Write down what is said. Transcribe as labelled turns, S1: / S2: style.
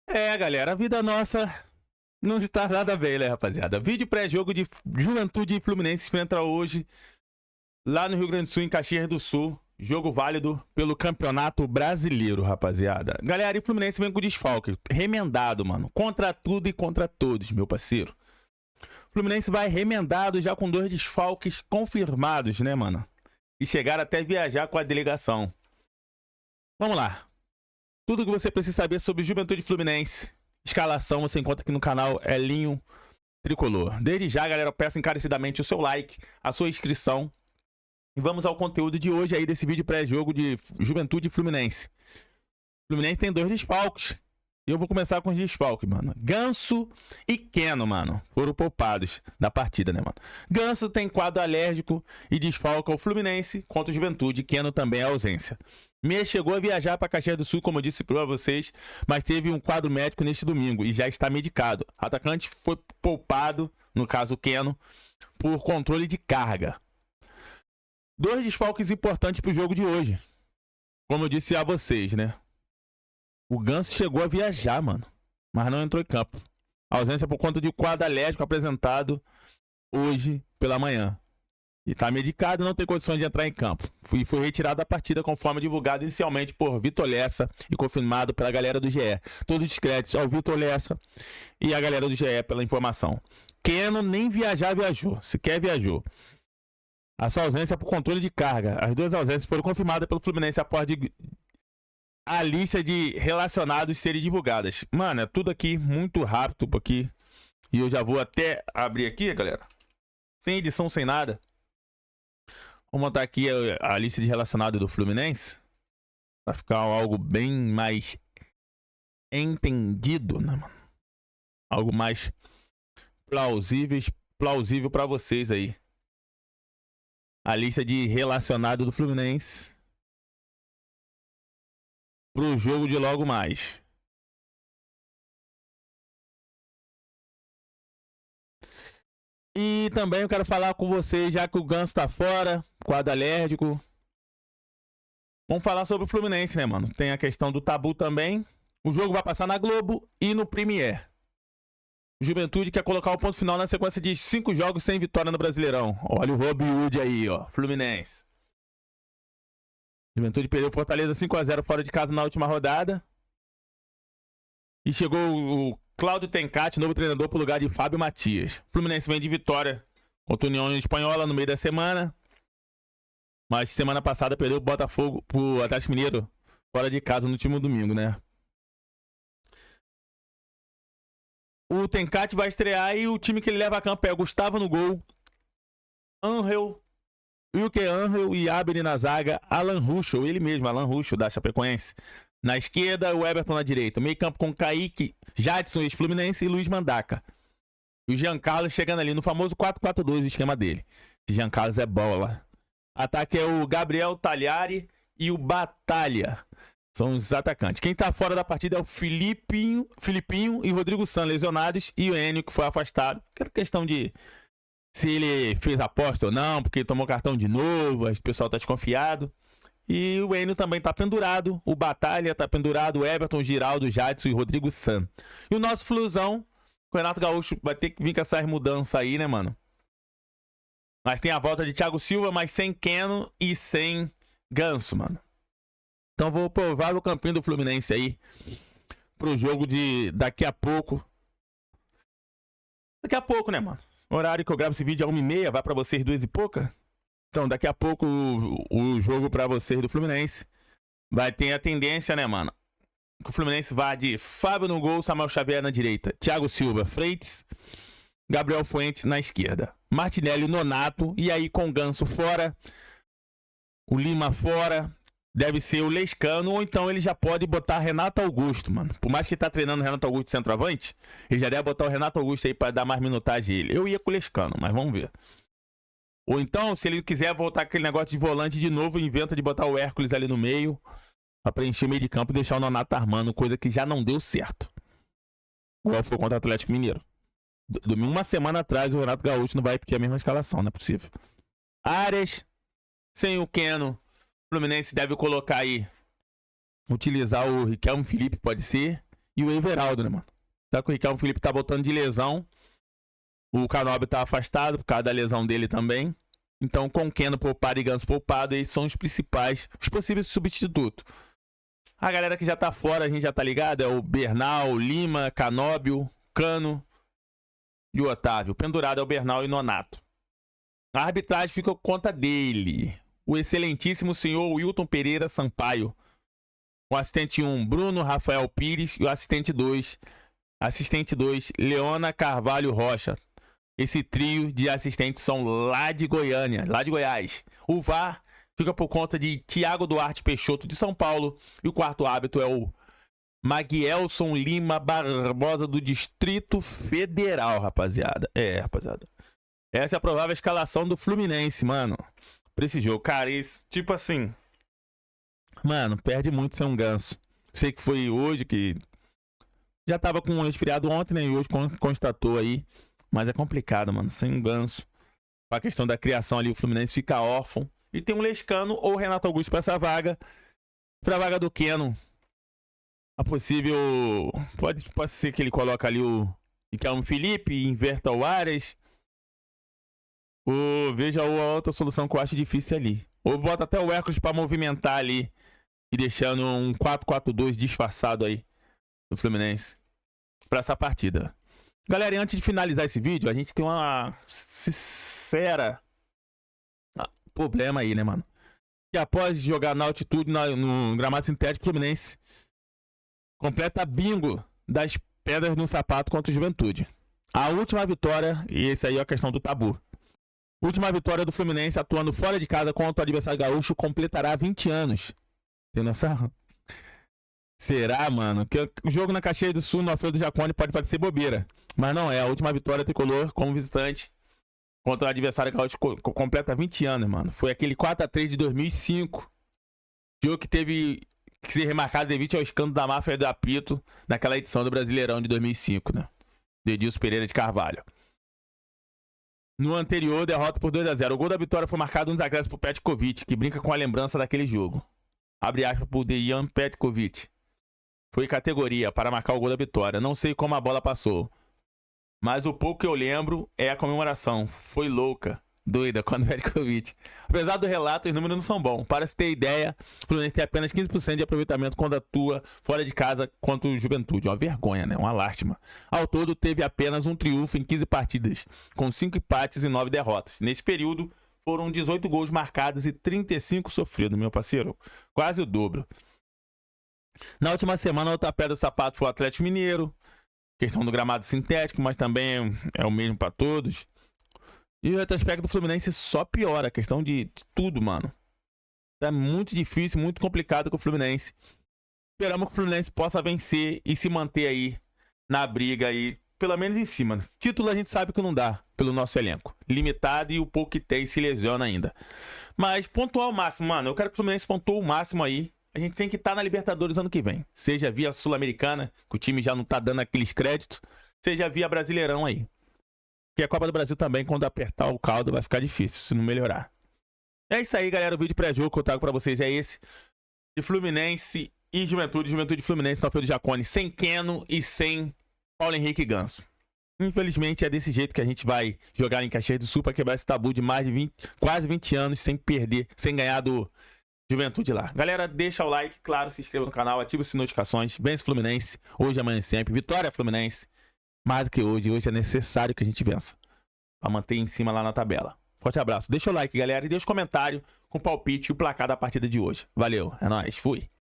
S1: Galera, a vida nossa não está nada bem, né, rapaziada? Vídeo pré-jogo de Juventude e Fluminense enfrenta hoje lá no Rio Grande do Sul, em Caxias do Sul. Jogo válido pelo Campeonato Brasileiro, rapaziada. Galera, e o Fluminense vem com desfalque, remendado, mano. Contra tudo e contra todos, meu parceiro. O Fluminense vai remendado já com 2 desfalques confirmados, né, mano? E chegaram até viajar com a delegação. Vamos lá. Tudo que você precisa saber sobre Juventude Fluminense. Escalação você encontra aqui no canal Elinho Tricolor. Desde já, galera, eu peço encarecidamente o seu like, a sua inscrição. E vamos ao conteúdo de hoje aí desse vídeo pré-jogo de Juventude Fluminense. O Fluminense tem 2 desfalques. E eu vou começar com os desfalques, mano. Ganso e Keno, mano, foram poupados da partida, né, mano? Ganso tem quadro alérgico e desfalca o Fluminense contra o Juventude. Keno também é ausência. Meia chegou a viajar para Caxias do Sul, como eu disse para vocês, mas teve um quadro médico neste domingo e já está medicado. O atacante foi poupado, no caso o Keno, por controle de carga. 2 desfalques importantes para o jogo de hoje. Como eu disse a vocês, né? O Ganso chegou a viajar, mano, mas não entrou em campo. A ausência por conta de quadro alérgico apresentado hoje pela manhã. E tá medicado e não tem condições de entrar em campo. Foi retirado da partida conforme divulgado inicialmente por Vitor Lessa e confirmado pela galera do GE. Todos os créditos ao Vitor Lessa e a galera do GE pela informação. Keno nem viajou, sequer viajou. A sua ausência por controle de carga. As 2 ausências foram confirmadas pelo Fluminense após a lista de relacionados serem divulgadas. Mano, é tudo aqui muito rápido aqui. E eu já vou até abrir aqui, galera. Sem edição, sem nada. Vou montar aqui a lista de relacionados do Fluminense. Pra ficar algo bem mais entendido, né, mano? Algo mais plausível pra vocês aí. A lista de relacionados do Fluminense pro jogo de logo mais. E também eu quero falar com vocês, já que o Ganso tá fora, quadro alérgico. Vamos falar sobre o Fluminense, né, mano? Tem a questão do tabu também. O jogo vai passar na Globo e no Premiere. Juventude quer colocar o ponto final na sequência de 5 jogos sem vitória no Brasileirão. Olha o Robin Hood aí, ó. Fluminense. Juventude perdeu Fortaleza 5-0 fora de casa na última rodada. E chegou o Cláudio Tencati, novo treinador, pro lugar de Fábio Matias. Fluminense vem de vitória contra a União Espanhola no meio da semana. Mas semana passada perdeu o Botafogo pro Atlético Mineiro fora de casa no último domingo, né? O Tencati vai estrear e o time que ele leva a campo é o Gustavo no gol, Angel, Wilke Angel e Abner na zaga, Alan Ruschel, ele mesmo, Alan Ruschel da Chapecoense. Na esquerda, o Everton na direita. Meio campo com Kaique, Jadson, ex-Fluminense e Luiz Mandaca. E o Jean Carlos chegando ali no famoso 4-4-2, o esquema dele. Esse Jean Carlos é bola. Ataque é o Gabriel Tagliari e o Batalha. São os atacantes. Quem tá fora da partida é o Filipinho e Rodrigo San, lesionados. E o Enio, que foi afastado. Aquela questão de se ele fez aposta ou não, porque tomou cartão de novo, o pessoal tá desconfiado. E o Enio também tá pendurado. O Batalha tá pendurado. O Everton, Giraldo, Jadson e Rodrigo San. E o nosso Flusão, o Renato Gaúcho vai ter que vir com essas mudanças aí, né, mano? Mas tem a volta de Thiago Silva, mas sem Keno e sem Ganso, mano. Então vou provar o campinho do Fluminense aí pro jogo de daqui a pouco. Daqui a pouco, né, mano? O horário que eu gravo esse vídeo é 1h30, vai pra vocês 2 e pouca. Então daqui a pouco o jogo pra vocês do Fluminense vai ter a tendência, né, mano? Que o Fluminense vai de Fábio no gol, Samuel Xavier na direita, Thiago Silva, Freitas, Gabriel Fuentes na esquerda, Martinelli, Nonato, e aí com o Ganso fora, o Lima fora. Deve ser o Lescano, ou então ele já pode botar Renato Augusto, mano. Por mais que tá treinando o Renato Augusto centroavante, ele já deve botar o Renato Augusto aí pra dar mais minutagem a ele. Eu ia com o Lescano, mas vamos ver. Ou então, se ele quiser voltar aquele negócio de volante de novo, inventa de botar o Hércules ali no meio, pra preencher o meio de campo e deixar o Nonato armando, coisa que já não deu certo. Igual foi contra o Atlético Mineiro. Uma semana atrás o Renato Gaúcho não vai repetir a mesma escalação, não é possível. Arias, sem o Keno. O Fluminense deve colocar aí, utilizar o Riquelme Felipe, pode ser, e o Everaldo, né, mano? Só que o Ricardo Felipe tá voltando de lesão. O Canóbio tá afastado por causa da lesão dele também. Então, com Keno poupado e Ganso poupado, eles são os principais, os possíveis substitutos. A galera que já tá fora, a gente já tá ligado, é o Bernal, Lima, Canóbio, Cano e o Otávio. O pendurado é o Bernal e o Nonato. A arbitragem fica por conta dele, o excelentíssimo senhor Wilton Pereira Sampaio. O assistente 1, Bruno Rafael Pires, e o assistente 2, Leona Carvalho Rocha. Esse trio de assistentes são lá de Goiânia, lá de Goiás. O VAR fica por conta de Tiago Duarte Peixoto, de São Paulo. E o quarto árbitro é o Maguielson Lima Barbosa, do Distrito Federal, rapaziada. Rapaziada. Essa é a provável escalação do Fluminense, mano, pra esse jogo. Cara, isso, tipo assim... Mano, perde muito ser um Ganso. Sei que foi hoje que... Já tava com um resfriado ontem, né? E hoje constatou aí. Mas é complicado, mano. Sem um Ganso. A questão da criação ali, o Fluminense fica órfão. E tem um Lescano ou o Renato Augusto pra essa vaga. Pra vaga do Keno. A possível... Pode ser que ele coloque ali o Ricardo Felipe e inverta o Arias. Ou veja a outra solução que eu acho difícil ali. Ou bota até o Hércules pra movimentar ali. E deixando um 4-4-2 disfarçado aí do Fluminense pra essa partida. Galera, e antes de finalizar esse vídeo, a gente tem uma sincera problema aí, né, mano? Que após jogar na altitude, no gramado sintético, o Fluminense completa bingo das pedras no sapato contra o Juventude. A última vitória, e esse aí é a questão do tabu. Última vitória do Fluminense atuando fora de casa contra o adversário gaúcho completará 20 anos. Tem noção? Será, mano? Que o jogo na Caxias do Sul, no Alfredo Jaconi, pode parecer bobeira. Mas não é. A última vitória tricolor como visitante contra o adversário gaúcho completa 20 anos, mano. Foi aquele 4-3 de 2005. Jogo que teve que ser remarcado devido ao escândalo da máfia do apito naquela edição do Brasileirão de 2005, né? De Edilson Pereira de Carvalho. No anterior, derrota por 2-0. O gol da vitória foi marcado nos acréscimos por Petkovic, que brinca com a lembrança daquele jogo. Abre aspas por Dejan Petkovic. Foi categoria para marcar o gol da vitória. Não sei como a bola passou. Mas o pouco que eu lembro é a comemoração. Foi louca, doida, quando o Petkovic. Apesar do relato, os números não são bons. Para se ter ideia, o Fluminense tem apenas 15% de aproveitamento quando atua fora de casa contra o Juventude. Uma vergonha, né? Uma lástima. Ao todo, teve apenas um triunfo em 15 partidas, com 5 empates e 9 derrotas. Nesse período, foram 18 gols marcados e 35 sofridos, meu parceiro. Quase o dobro. Na última semana, a outra pedra do sapato foi o Atlético Mineiro. Questão do gramado sintético, mas também é o mesmo para todos. E o retrospecto do Fluminense só piora. A questão de tudo, mano. Tá muito difícil, muito complicado com o Fluminense. Esperamos que o Fluminense possa vencer e se manter aí na briga aí, pelo menos em cima. Título a gente sabe que não dá pelo nosso elenco. Limitado e o pouco que tem se lesiona ainda. Mas pontuar o máximo, mano. Eu quero que o Fluminense pontue o máximo aí. A gente tem que estar na Libertadores ano que vem. Seja via Sul-Americana, que o time já não tá dando aqueles créditos. Seja via Brasileirão aí. Porque a Copa do Brasil também, quando apertar o caldo, vai ficar difícil, se não melhorar. É isso aí, galera. O vídeo pré-jogo que eu trago pra vocês é esse. De Fluminense e Juventude. Juventude e Fluminense no Alfredo Jaconi. Sem Keno e sem Paulo Henrique Ganso. Infelizmente é desse jeito que a gente vai jogar em Caxias do Sul para quebrar esse tabu de mais de quase 20 anos sem perder, sem ganhar do Juventude lá. Galera, deixa o like, claro, se inscreva no canal, ativa as notificações. Vence Fluminense, hoje, amanhã sempre. Vitória Fluminense. Mais do que hoje é necessário que a gente vença. Pra manter em cima lá na tabela. Forte abraço. Deixa o like, galera, e deixa o comentário com o palpite e o placar da partida de hoje. Valeu, é nóis, fui.